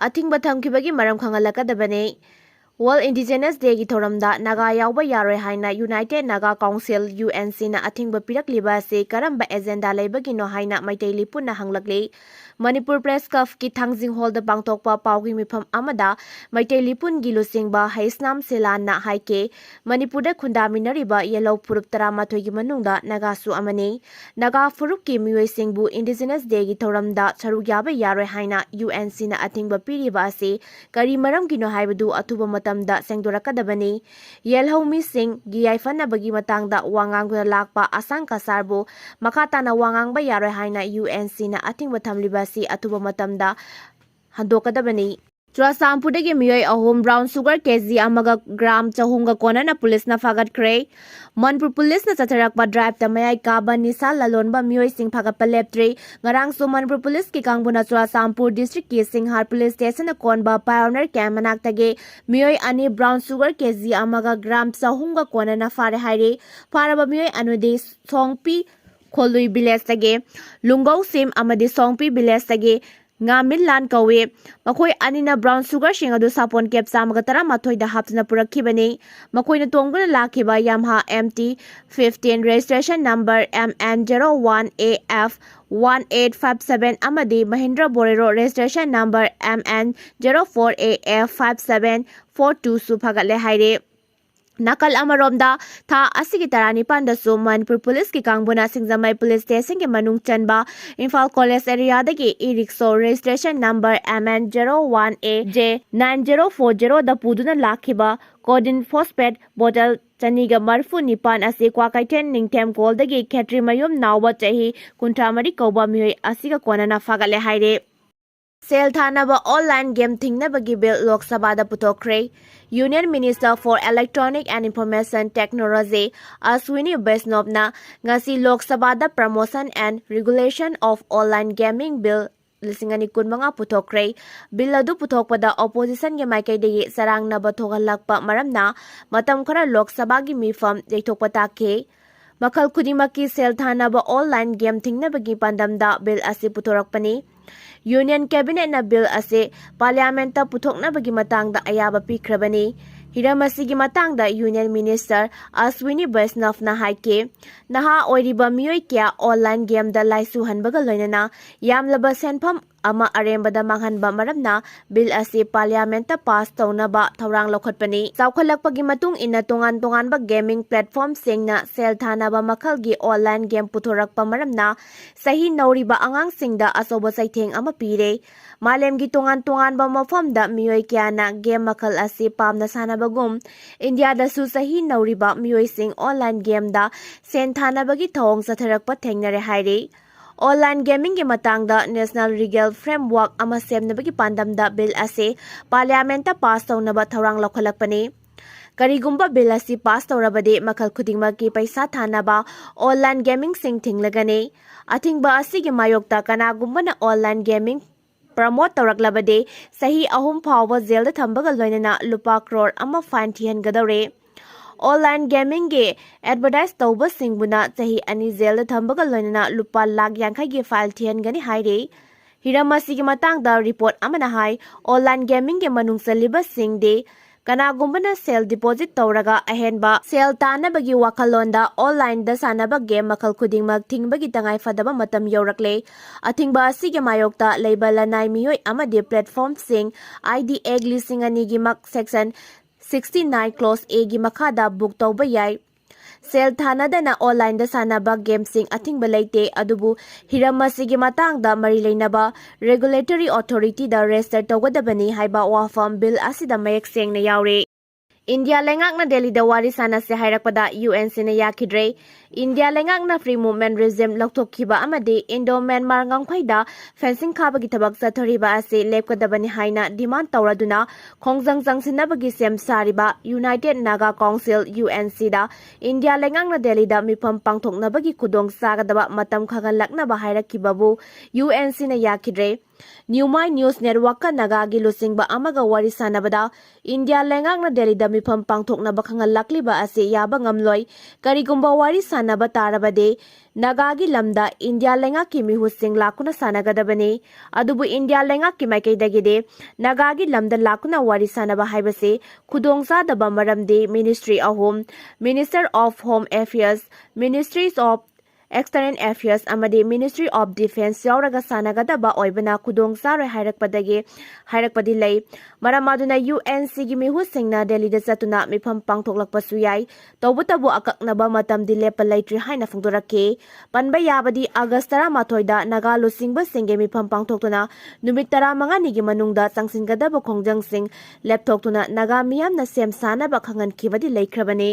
a thing थमखिबगी मरम खंगलकदबने World Indigenous Day की थोरमदा नागा यावबा यारोय हाइना यूनाइटेड नागा काउंसिल UNC ना अथिंग पिरकलिबा से करंबा एजेंडा लेबगिनो हाइना मैतेली पुन्ना हंगलकले Manipur Press Club की थांगजिंग हॉल द पांगथोकपा पाउगी मिफम अमदा मैतेली पुनगी लुसिंगबा हाइसनाम सेलाना हाइके मणिपुर दा खुंदामिनरिबा येलो फुरुप 13 की मनुंगदा नागासु अमने नागा फुरुप की मियोइसिंगबु इंडिजिनस डे की थोरमदा सरुक याबा यारोय हाइना UNC ना अथिंग पिरिबा से करी मरम किनो हाइबदु अथुबा मतमदा सेंगदोरकदबनी येलहौमी सिंह गी याइफनबगी मतंगदा वांगांगुना लाकपा आसांग कासारबो मखाताना वांगांगबा यारोय हाइना UNC ना अथिंग थमलिबासी अथुबा मतमदा हंदोकदबनी चुराचांपुरदगी मियोइ अहोम ब्राउन शुगर केजी अमगा ग्राम चहुंगा कोनना पुलिसना फागतख्रे मनपुर पुलिसना चथरकपा ड्राइव मयाई काबा निसा ललोनबा मियोइ सिंह फागतपा लेप्त्रे ngarangsu मनपुर पुलिस की कांगबुना चुराचांपुर डिस्ट्रिक्ट की सिंहार पुलिस स्टेशन कोनबा पायोनियर कैंप मनाक्तगे मियोइ अनि ब्राउन शुगर केजी अमगा ग्राम चहुंगा कोनना फारे हाइरे फारबा मियोइ अनुदे सोंगपी खोलुई विलेज तगे लुंगौ सिम अमदे सोंगपी विलेज तगे Ngamin lan kawe makoi anina brown sugar sing adu sapon kep samga tara mathoi da hapna purakibani makoi na tongguna lakhiba Yamaha MT 15 registration number MN01AF 1857 amadi Mahindra Bolero registration number MN04AF 5742 su phagatle haire Nakal amaromda tha asigi tarani pandasum Manipur Police ki kangbuna Singjamai Police Station ke manung chanba Imphal College area dagi e-rickshaw registration number MN01AJ 9040 da puduna lakhiba Codeine phosphate bottle chaniga marfu nipan ase kwakaiten ningthem kol dagi khetri mayum nawba chahi kuntramari kauba mioi asiga konana phagatle haire Sel thanaba online game thingnabagi bill Lok Sabha da putokre Union Minister for Electronic and Information Technology Ashwini Vaishnav ngasi Lok Sabha da Promotion and Regulation of Online Gaming Bill lisingani kunmanga putokre bill adu putokpada opposition ge maikai de sarang na bathogalakpa maramna matam khara Lok Sabha gi mifam jeithokpata ke makhl khudimaki sel thanaba online game thingnabagi pandamda bill asi putorakpani Union Cabinet na bill ase Parliament ta puthoknabagi matangda ayaba pikhrabani Hiramasigi matangda Union Minister Ashwini Vaishnav na haike naha oiriba miyoi kya online game da laisu hanbaga loinana yamlaba senpham ama arembada manghanba maramna bill ase Parliament ta pass taunaba thorang lokhatpani chawkhalakpagi matung ina tongan ba gaming platform singna sel thanaba makhlgi online game puthorakpa maramna sahi nauriba angang singda asoba saitheng ama pire malemgi tongan ba mafamda miyoi kyana game makhl ase pamna sanabagum India da su sahi nauriba miyoi sing online game da sen thanabagi thong satharakpa thengnare haire Online gaming ke matangda National Legal Framework ama semnabagi pandamda bill ase Parliament ta pass taunaba thorang lokhalakpani Karigumba bill ase pass taurabade makhl khudingma ki paisa thanaba online gaming sing thinglagane athingba ase ge mayokta kanagumba na online gaming promote tawraklabade sahi ahum phawba jail da thambaga loinana lupa crore ama fine thihan gadore Online gaming ge advertise tawba singbuna sahi ani jail da thambaga loinana lupa lakh yankhai ge file thian gani haire hiramasi gi matang da report amana hai online gaming ge manung saliba singde kanagumbana sell deposit tawraga ahenba sell tanabagi wakalonda online da sanaba game makhl khudingmak thingbagi tangai fadaba matam yorakle athingba asige mayokta leiba lanai miyoi amade platform sing ID egg listing ani gi mak section 69 clause A gi makhada book tawba yai sel thanadana online da sanaba game sing athingba leite adubu hiramasigi matangda mari leinaba regulatory authority da register tawgadabani haiba wafam bill asida mayek sengna yaure India lengak na Delhi da wari sana se hairakpada UNC na yakhidre India lengak na free movement regime lokthokhiba amadi Indo Myanmar ngangkhaida fencing khabagi thabak sathariba ase lepkadabani haina demand tawraduna khongjang jangsinabagi sem sariba United Naga Council UNC da India lengak na Delhi da mifam pangthoknabagi khudong sagadaba matam khagan laknaba hairakhibabu UNC na yakhidre Newmai News Network ka nagagi lusingba amaga wari sanabada India lengakna Delhi da mifam pangthokna bakhangal lakliba ase yaba ngamloi karigumba wari sanaba tarabade nagagi lamda India lengaki mihusing lakuna sanagadabane adubu India lengaki maikaidagide nagagi lamda lakuna wari sanaba haibase khudongsa daba maramde Ministry of Home, Minister of Home Affairs, Ministries of External Affairs amadi Ministry of Defense yauraga sanagadaba oibana khudong saroi hairakpadi lei maram aduna UNC gi mihusingna Delhi da satuna mifam pangthoklakpasu yai tawbutabu akaknaba matamdi lepa leitri haina phongdorake panba yabadi August 13 da naga lusingba singe mifam pangthoktuna numit 15 ni gi manungda changsingadaba khongjangsing lepthoktuna naga miyamna sem sanaba khangan khibadi leikrabani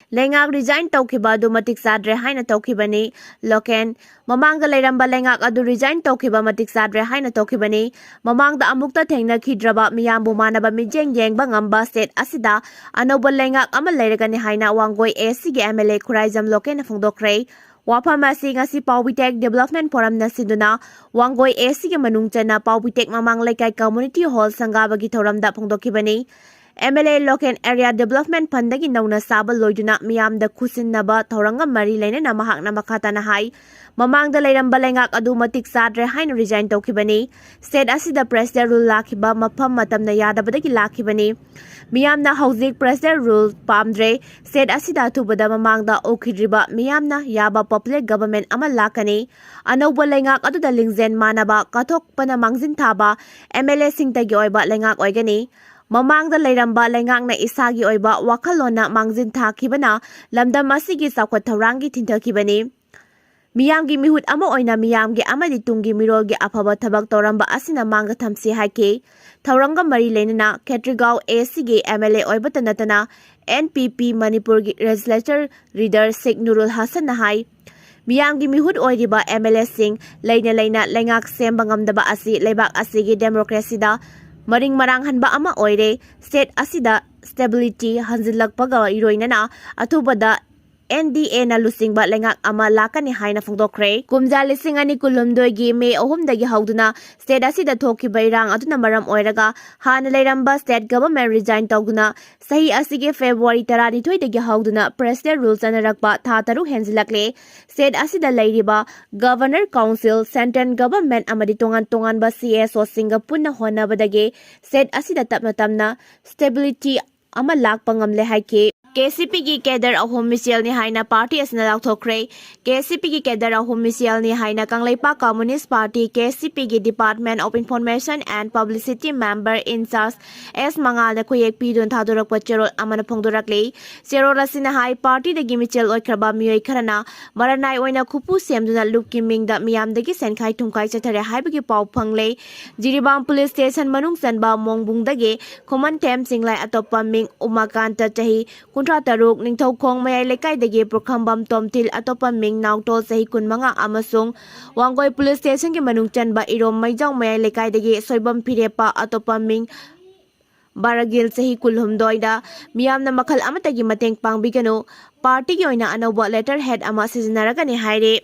Lengak resign taukiba adu matik sadre haina taukibani loken mamangda leiramba lengak adu resign taukiba matik sadre haina taukibani mamangda amukta thengna khidraba miyambu manaba mijeng yengba ngamba state asida anouba lengak ama leiragani haina wangoi AC ge MLA khuraijam loken phongdokre wafam asi ngasi Paubitek Development Forum na sinduna wangoi AC ge manungchana Paubitek mamang lekai community hall sangabagi thoramda phongdokibani MLA Local Area Development Fundagi nauna saba loiduna miyamda khusinnaba thoranga mari leinana mahakna makhatana hai mamangda leiramba lengak adu matik sadre haina resign tawkibani state asida president rule lakhiba mafam matamna yadabadagi lakhibani miyamna hauzik president rule pamdre state asida thubada mamangda okhidriba miyamna yaba public government ama lakani anouba lengak adu da lingzen manaba kathok pana mangjin thaba MLA singtagi oiba lengak oigani mamangda leiramba lengakna isagi oiba wakhalona mangjin thakibana lamdam asigi sakwat thorangi thinthakibani miyamgi mihut ama oina miyamgi amadi tungi mirolgi afaba thabak toramba asina manga thamsi haike thoranga mari leinana Ketrigao ACG MLA oibata natana NPP Manipur gi legislature reader Sheikh Nurul Hasan nahai miyamgi mihut oiriba MLA sing leina lengak semba ngamdaba asi leibak asigi democracy da maring marang hanba ama oire state asida stability hanjilakpaga iroinana athubada NDA na lusingba lengak ama lakani haina phongdokre kumja lising ani kulumdoi gi me ohum dagi hauduna state asida thoki bairang aduna maram oiraga hana leiramba state government resign tawguna sahi asige February 12 dagi hauduna president rules anarakba tha taru henjilakle state asida leiriba governor council central government amadi tongan ba CSO singa punna honabadagi state asida tapna stability ama lakpa ngamle haike KCP gi cadre ahom misial ni haina party asna lakthokre KCP gi cadre ahom misial ni haina Kangleipa Communist Party KCP gi Department of Information and Publicity member in charge S mangal na khuyek pidun thadorak pachero amana phongdorakle zero rasina hai party de gi michel oikraba miyoi kharana maranai oina khupu semduna lupki mingda miyam de gi senkhai thumkai chathare haibagi pau phangle Jiribam police station manung sanba mongbung dage khoman them singlai atopa ming umakanta chahi kuntra taruk ningthau khong mayai lekai dagi prokhambam tomtil atopa ming nautol sahi kunmanga amasung wangoi police station ki manung chanba irom maijang mayai lekai dagi soibam phirepa atopa ming baragil sahi kulhumdoida miyamna makhl amatagi mateng pangbigano party gi oina anouba letterhead ama sizinaragani haire